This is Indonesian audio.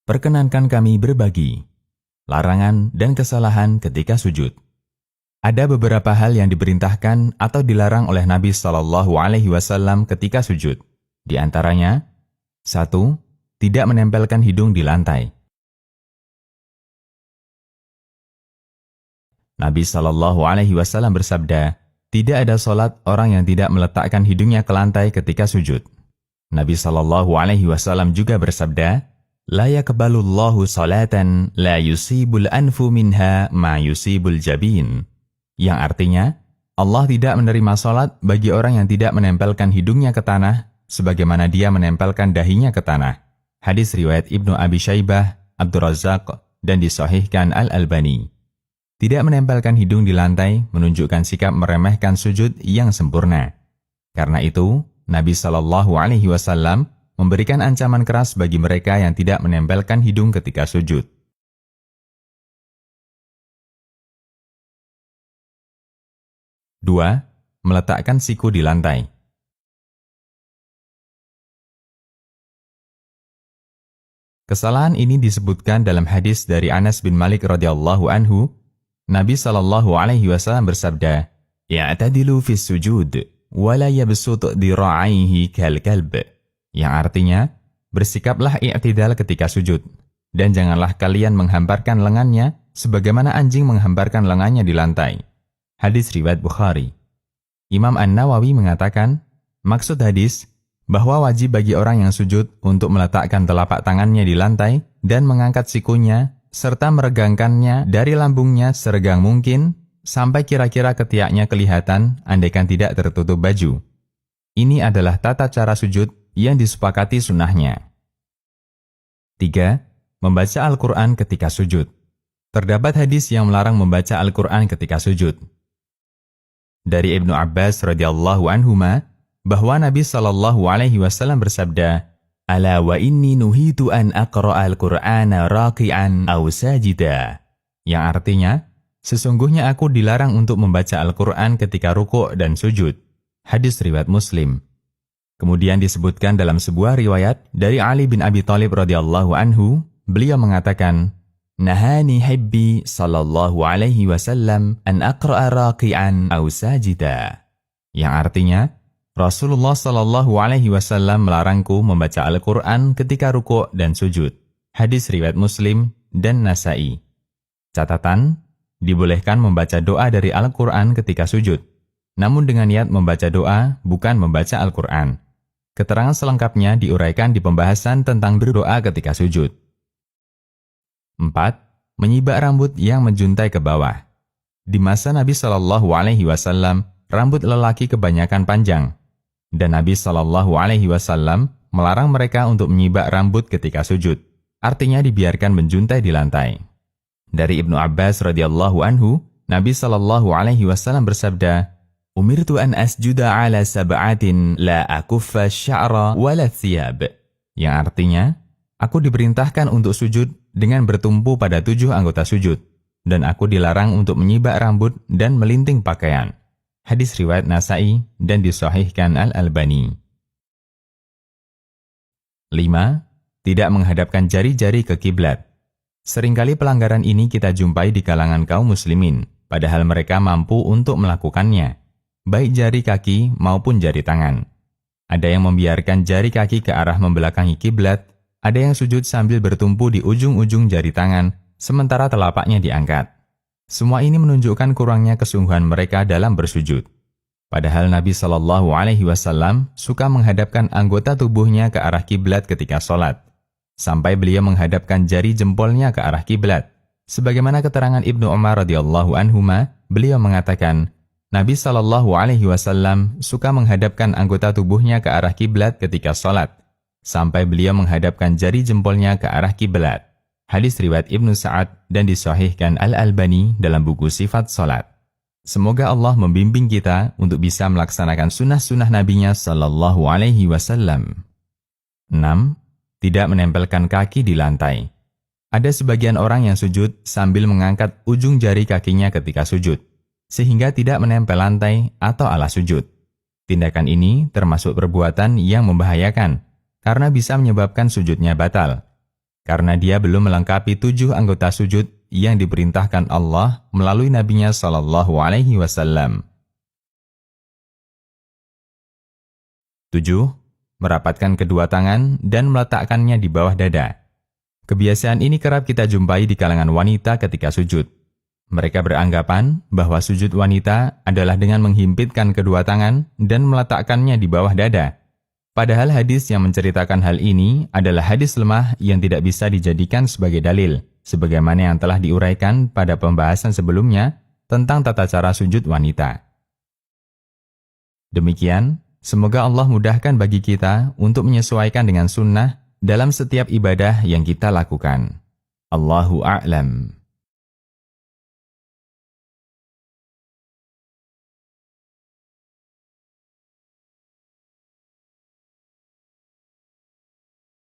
perkenankan kami berbagi larangan dan kesalahan ketika sujud. Ada beberapa hal yang diperintahkan atau dilarang oleh Nabi SAW ketika sujud. Di antaranya, 1. Tidak menempelkan hidung di lantai. Nabi SAW bersabda, tidak ada solat orang yang tidak meletakkan hidungnya ke lantai ketika sujud. Nabi SAW juga bersabda, la yaqbalullahu salatan la yusibul anfu minha ma yusibul jabin. Yang artinya, Allah tidak menerima solat bagi orang yang tidak menempelkan hidungnya ke tanah, sebagaimana dia menempelkan dahinya ke tanah. Hadis riwayat Ibnu Abi Syaibah, Abdur Razzaq, dan disahihkan Al-Albani. Tidak menempelkan hidung di lantai menunjukkan sikap meremehkan sujud yang sempurna. Karena itu, Nabi SAW memberikan ancaman keras bagi mereka yang tidak menempelkan hidung ketika sujud. 2. Meletakkan siku di lantai. Kesalahan ini disebutkan dalam hadis dari Anas bin Malik radhiyallahu anhu. Nabi SAW bersabda, "I'tadilu fis sujud, wa la yabsut dira'aihi kal kalb." Yang artinya, bersikaplah i'tidal ketika sujud, dan janganlah kalian menghamparkan lengannya sebagaimana anjing menghamparkan lengannya di lantai. Hadis riwayat Bukhari. Imam An-Nawawi mengatakan, maksud hadis, bahwa wajib bagi orang yang sujud untuk meletakkan telapak tangannya di lantai dan mengangkat sikunya, serta meregangkannya dari lambungnya seregang mungkin, sampai kira-kira ketiaknya kelihatan andaikan tidak tertutup baju. Ini adalah tata cara sujud yang disepakati sunnahnya. 3. Membaca Al-Quran ketika sujud. Terdapat hadis yang melarang membaca Al-Quran ketika sujud. Dari Ibnu Abbas radhiyallahu anhuma, bahwa Nabi SAW bersabda, "Ala wa inni nuhitu an aqra'al Qur'ana raqi'an aw sajida." Yang artinya, sesungguhnya aku dilarang untuk membaca Al-Quran ketika rukuk dan sujud. Hadis riwayat Muslim. Kemudian disebutkan dalam sebuah riwayat dari Ali bin Abi Thalib radhiyallahu anhu, beliau mengatakan, "Nahani hibbi sallallahu alaihi wasallam an aqra'a raqi'an aw sajida." Yang artinya, Rasulullah SAW melarangku membaca Al-Quran ketika rukuk dan sujud. Hadis riwayat Muslim dan Nasa'i. Catatan, dibolehkan membaca doa dari Al-Quran ketika sujud, namun dengan niat membaca doa, bukan membaca Al-Quran. Keterangan selengkapnya diuraikan di pembahasan tentang berdoa ketika sujud. 4. Menyibak rambut yang menjuntai ke bawah. Di masa Nabi SAW, rambut lelaki kebanyakan panjang, dan Nabi SAW melarang mereka untuk menyibak rambut ketika sujud. Artinya dibiarkan menjuntai di lantai. Dari Ibnu Abbas radhiyallahu anhu, Nabi SAW bersabda, "Umirtu an asjuda ala sab'atin la akuffa sya'ra wala thiyab." Yang artinya, aku diperintahkan untuk sujud dengan bertumpu pada 7 anggota sujud, dan aku dilarang untuk menyibak rambut dan melinting pakaian. Hadis riwayat Nasa'i dan disahihkan Al-Albani. 5. Tidak menghadapkan jari-jari ke kiblat. Seringkali pelanggaran ini kita jumpai di kalangan kaum muslimin, padahal mereka mampu untuk melakukannya, baik jari kaki maupun jari tangan. Ada yang membiarkan jari kaki ke arah membelakangi kiblat, ada yang sujud sambil bertumpu di ujung-ujung jari tangan, sementara telapaknya diangkat. Semua ini menunjukkan kurangnya kesungguhan mereka dalam bersujud. Padahal Nabi SAW suka menghadapkan anggota tubuhnya ke arah kiblat ketika sholat, sampai beliau menghadapkan jari jempolnya ke arah kiblat. Sebagaimana keterangan Ibnu Umar radhiyallahu anhuma, beliau mengatakan, Nabi SAW suka menghadapkan anggota tubuhnya ke arah kiblat ketika sholat, sampai beliau menghadapkan jari jempolnya ke arah kiblat. Hadis riwayat Ibnu Sa'ad dan disahihkan Al-Albani dalam buku Sifat Salat. Semoga Allah membimbing kita untuk bisa melaksanakan sunnah-sunnah Nabi-Nya sallallahu alaihi wasallam. 6. Tidak menempelkan kaki di lantai. Ada sebagian orang yang sujud sambil mengangkat ujung jari kakinya ketika sujud, sehingga tidak menempel lantai atau alas sujud. Tindakan ini termasuk perbuatan yang membahayakan, karena bisa menyebabkan sujudnya batal. karena dia belum melengkapi 7 anggota sujud yang diperintahkan Allah melalui Nabi-Nya Shallallahu Alaihi Wasallam. 7. Merapatkan kedua tangan dan meletakkannya di bawah dada. Kebiasaan ini kerap kita jumpai di kalangan wanita ketika sujud. Mereka beranggapan bahwa sujud wanita adalah dengan menghimpitkan kedua tangan dan meletakkannya di bawah dada. Padahal hadis yang menceritakan hal ini adalah hadis lemah yang tidak bisa dijadikan sebagai dalil, sebagaimana yang telah diuraikan pada pembahasan sebelumnya tentang tata cara sujud wanita. Demikian, semoga Allah mudahkan bagi kita untuk menyesuaikan dengan sunnah dalam setiap ibadah yang kita lakukan. Allahu a'lam.